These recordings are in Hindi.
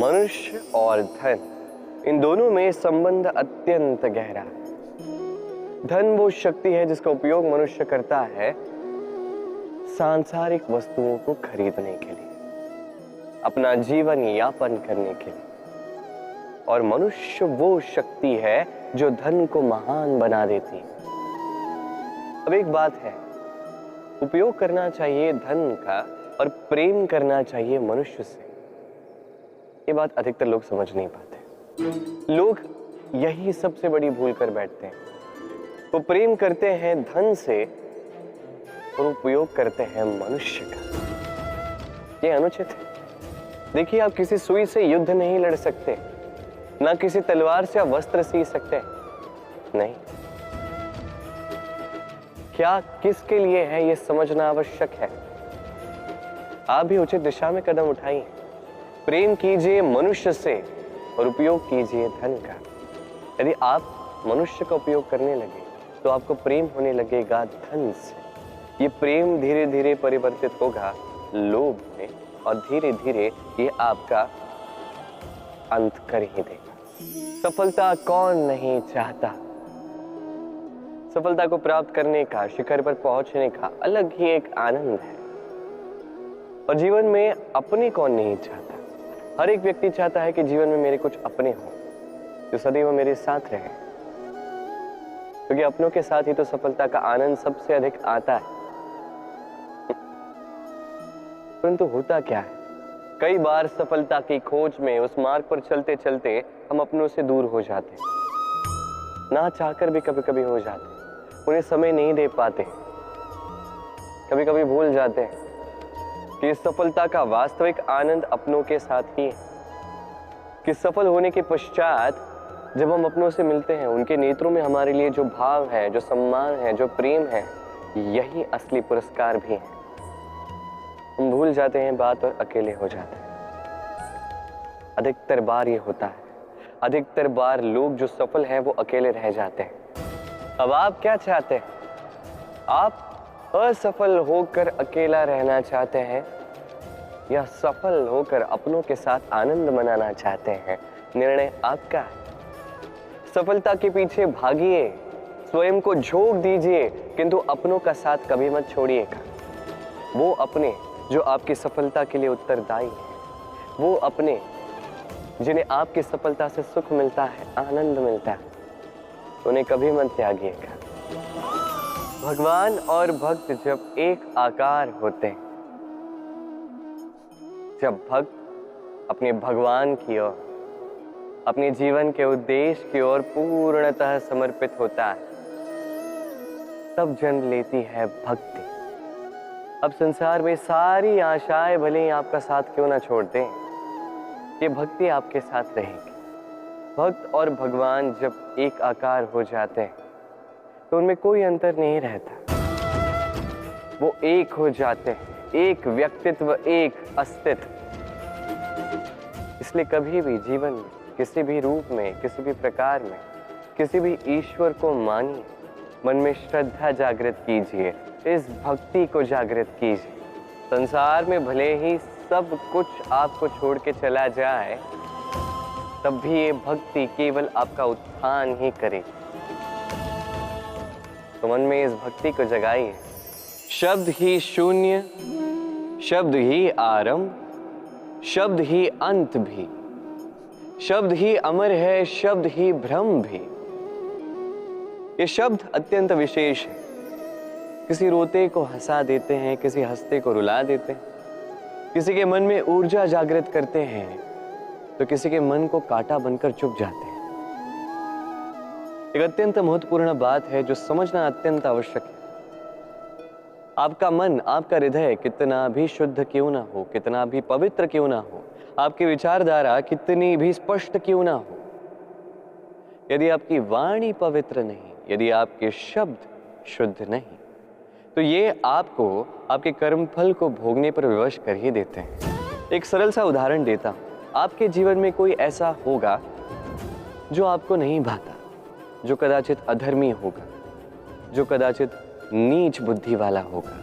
मनुष्य और धन, इन दोनों में संबंध अत्यंत गहरा है। धन वो शक्ति है जिसका उपयोग मनुष्य करता है सांसारिक वस्तुओं को खरीदने के लिए, अपना जीवन यापन करने के लिए। और मनुष्य वो शक्ति है जो धन को महान बना देती है। अब एक बात है, उपयोग करना चाहिए धन का और प्रेम करना चाहिए मनुष्य से। ये बात अधिकतर लोग समझ नहीं पाते। लोग यही सबसे बड़ी भूल कर बैठते हैं। वो प्रेम करते हैं धन से और उपयोग करते हैं मनुष्य का। ये अनुचित है। देखिए, आप किसी सुई से युद्ध नहीं लड़ सकते, ना किसी तलवार से आप वस्त्र सी सकते नहीं। क्या किसके लिए है ये समझना आवश्यक है। आप भी उचित दिशा में कदम उठाइए। प्रेम कीजिए मनुष्य से और उपयोग कीजिए धन का। यदि आप मनुष्य का उपयोग करने लगे तो आपको प्रेम होने लगेगा धन से। ये प्रेम धीरे धीरे परिवर्तित होगा लोभ में और धीरे धीरे ये आपका अंत कर ही देगा। सफलता कौन नहीं चाहता। सफलता को प्राप्त करने का, शिखर पर पहुंचने का अलग ही एक आनंद है। और जीवन में अपने कौन नहीं चाहता। हर एक व्यक्ति चाहता है कि जीवन में मेरे कुछ अपने हों जो सदैव मेरे साथ रहे, क्योंकि अपनों के साथ ही तो सफलता का आनंद सबसे अधिक आता है। परंतु होता क्या है, कई बार सफलता की खोज में उस मार्ग पर चलते चलते हम अपनों से दूर हो जाते हैं। ना चाहकर भी कभी कभी हो जाते हैं। उन्हें समय नहीं दे पाते। कभी कभी भूल जाते हैं कि सफलता का वास्तविक आनंद अपनों के साथ ही है। कि सफल होने के पश्चात जब हम अपनों से मिलते हैं, उनके नेत्रों में हमारे लिए जो भाव है, जो सम्मान है, जो प्रेम है, यही असली पुरस्कार भी है। हम भूल जाते हैं बात और अकेले हो जाते हैं। अधिकतर बार ये होता है। अधिकतर बार लोग जो सफल हैं वो अकेले रह जाते हैं। अब आप क्या चाहते हैं? आप असफल होकर अकेला रहना चाहते हैं या सफल होकर अपनों के साथ आनंद मनाना चाहते हैं? निर्णय आपका है। सफलता के पीछे भागिए, स्वयं को झोंक दीजिए, किंतु अपनों का साथ कभी मत छोड़िएगा। वो अपने जो आपकी सफलता के लिए उत्तरदायी हैं, वो अपने जिन्हें आपकी सफलता से सुख मिलता है, आनंद मिलता है, उन्हें कभी मत त्यागिएगा। भगवान और भक्त जब एक आकार होते हैं, जब भक्त अपने भगवान की ओर, अपने जीवन के उद्देश्य की ओर पूर्णतः समर्पित होता है, तब जन्म लेती है भक्ति। अब संसार में सारी आशाएं भले ही आपका साथ क्यों ना छोड़ दें, ये भक्ति आपके साथ रहेगी। भक्त और भगवान जब एक आकार हो जाते हैं तो उनमें कोई अंतर नहीं रहता। वो एक हो जाते हैं, एक व्यक्तित्व, एक अस्तित्व। इसलिए कभी भी जीवन में, किसी भी रूप में, किसी भी प्रकार में, किसी भी ईश्वर को मानिए, मन में श्रद्धा जागृत कीजिए, इस भक्ति को जागृत कीजिए। संसार में भले ही सब कुछ आपको छोड़ के चला जाए, तब भी ये भक्ति केवल आपका उत्थान ही करेगी। तो मन में इस भक्ति को जगाइए। शब्द ही शून्य, शब्द ही आरंभ, शब्द ही अंत भी, शब्द ही अमर है, शब्द ही भ्रम भी। ये शब्द अत्यंत विशेष है। किसी रोते को हंसा देते हैं, किसी हंसते को रुला देते हैं, किसी के मन में ऊर्जा जागृत करते हैं तो किसी के मन को कांटा बनकर चुभ जाते हैं। एक अत्यंत महत्वपूर्ण बात है जो समझना अत्यंत आवश्यक है। आपका मन, आपका हृदय कितना भी शुद्ध क्यों ना हो, कितना भी पवित्र क्यों ना हो, आपकी विचारधारा कितनी भी स्पष्ट क्यों ना हो, यदि आपकी वाणी पवित्र नहीं, यदि आपके शब्द शुद्ध नहीं, तो ये आपको आपके कर्मफल को भोगने पर विवश कर ही देते हैं। एक सरल सा उदाहरण देता हूं। आपके जीवन में कोई ऐसा होगा जो आपको नहीं भाता, जो कदाचित अधर्मी होगा, जो कदाचित नीच बुद्धि वाला होगा,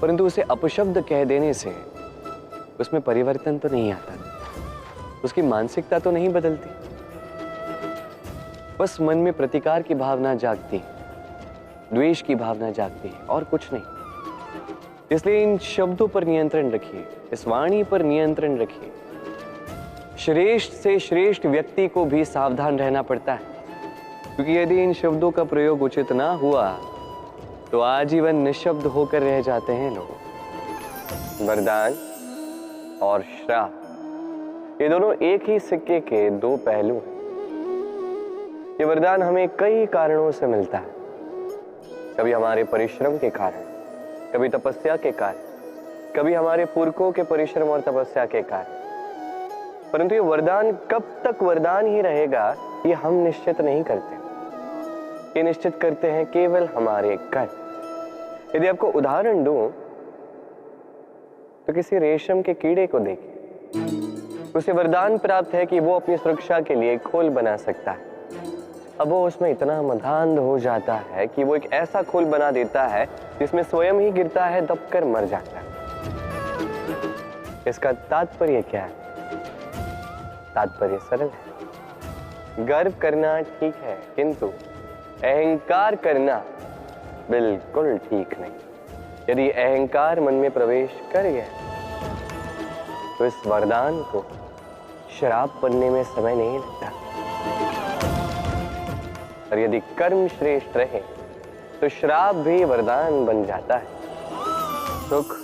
परंतु उसे अपशब्द कह देने से उसमें परिवर्तन तो नहीं आता। उसकी मानसिकता तो नहीं बदलती, बस मन में प्रतिकार की भावना जागती है, द्वेष की भावना जागती है और कुछ नहीं। इसलिए इन शब्दों पर नियंत्रण रखिए, इस वाणी पर नियंत्रण रखिए। श्रेष्ठ से श्रेष्ठ व्यक्ति को भी सावधान रहना पड़ता है, क्योंकि यदि इन शब्दों का प्रयोग उचित ना हुआ तो आजीवन निशब्द होकर रह जाते हैं लोग। वरदान और श्राप, ये दोनों एक ही सिक्के के दो पहलू हैं। ये वरदान हमें कई कारणों से मिलता है, कभी हमारे परिश्रम के कारण, कभी तपस्या के कारण, कभी हमारे पुरखों के परिश्रम और तपस्या के कारण। परंतु ये वरदान कब तक वरदान ही रहेगा, ये हम निश्चित नहीं करते। ये निश्चित करते हैं केवल हमारे कर्म। यदि आपको उदाहरण दूं तो किसी रेशम के कीड़े को देखिए। उसे वरदान प्राप्त है कि वो अपनी सुरक्षा के लिए खोल बना सकता है। अब वो उसमें इतना मधांध हो जाता है कि वो एक ऐसा खोल बना देता है जिसमें स्वयं ही गिरता है, दबकर मर जाता है। इसका तात्पर्य क्या है? तात्पर्य सरल है। गर्व करना ठीक है, किंतु अहंकार करना बिल्कुल ठीक नहीं। यदि अहंकार मन में प्रवेश कर गया तो इस वरदान को श्राप बनने में समय नहीं लगता। और यदि कर्म श्रेष्ठ रहे तो श्राप भी वरदान बन जाता है। सुख,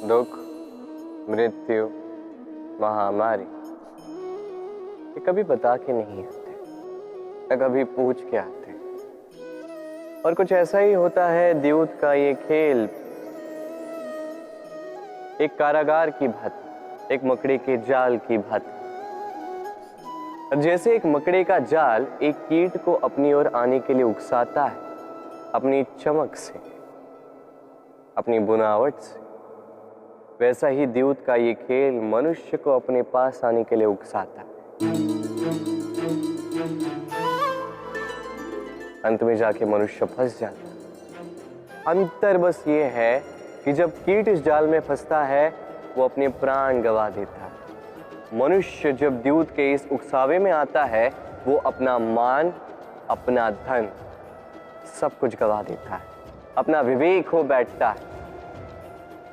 दुख, मृत्यु, महामारी, ये कभी बता के नहीं आते, न कभी पूछ के आते। और कुछ ऐसा ही होता है द्यूत का ये खेल, एक कारागार की भांति, एक मकड़े के जाल की भांति। जैसे एक मकड़े का जाल एक कीट को अपनी ओर आने के लिए उकसाता है, अपनी चमक से, अपनी बुनावट से, वैसा ही द्यूत का ये खेल मनुष्य को अपने पास आने के लिए उकसाता है। अंत में जाके मनुष्य फंस जाता है। अंतर बस ये है कि जब कीट इस जाल में फंसता है वो अपने प्राण गंवा देता है। मनुष्य जब द्यूत के इस उकसावे में आता है वो अपना मान, अपना धन, सब कुछ गंवा देता है, अपना विवेक खो बैठता है।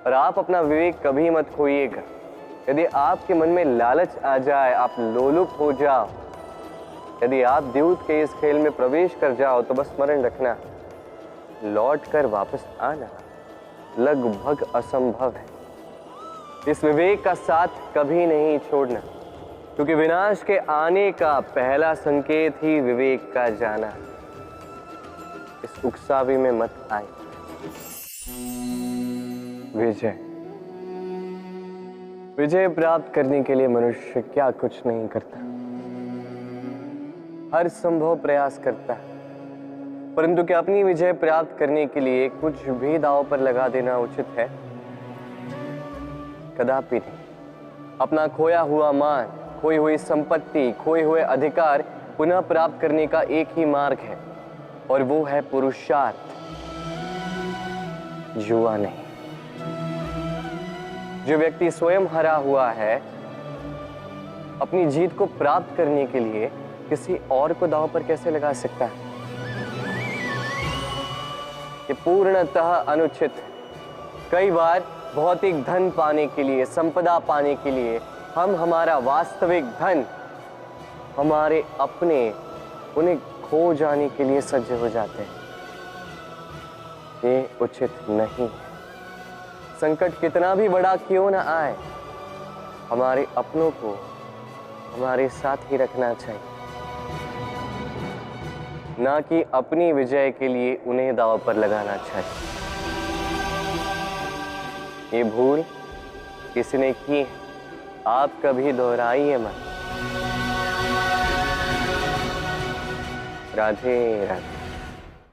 और आप अपना विवेक कभी मत खोइएगा। यदि आपके मन में लालच आ जाए, आप लोलुप हो जाओ, यदि आप द्यूत के इस खेल में प्रवेश कर जाओ तो बस स्मरण रखना, लौट कर वापस आना लगभग असंभव है। इस विवेक का साथ कभी नहीं छोड़ना, क्योंकि विनाश के आने का पहला संकेत ही विवेक का जाना। इस उकसावे में मत आए। विजय, विजय प्राप्त करने के लिए मनुष्य क्या कुछ नहीं करता, हर संभव प्रयास करता है। परंतु क्या अपनी विजय प्राप्त करने के लिए कुछ भी दांव पर लगा देना उचित है? कदापि नहीं। अपना खोया हुआ मान, खोई हुई संपत्ति, खोए हुए अधिकार पुनः प्राप्त करने का एक ही मार्ग है, और वो है पुरुषार्थ, जुआ नहीं। जो व्यक्ति स्वयं हरा हुआ है, अपनी जीत को प्राप्त करने के लिए किसी और को दांव पर कैसे लगा सकता है? ये पूर्णतः अनुचित है। कई बार भौतिक धन पाने के लिए, संपदा पाने के लिए हम हमारा वास्तविक धन, हमारे अपने, उन्हें खो जाने के लिए सज्ज हो जाते हैं। ये उचित नहीं है। संकट कितना भी बड़ा क्यों ना आए, हमारे अपनों को हमारे साथ ही रखना चाहिए, ना कि अपनी विजय के लिए उन्हें दांव पर लगाना चाहिए। ये भूल किसी ने की है, आप कभी दोहराइए मत। राधे राधे।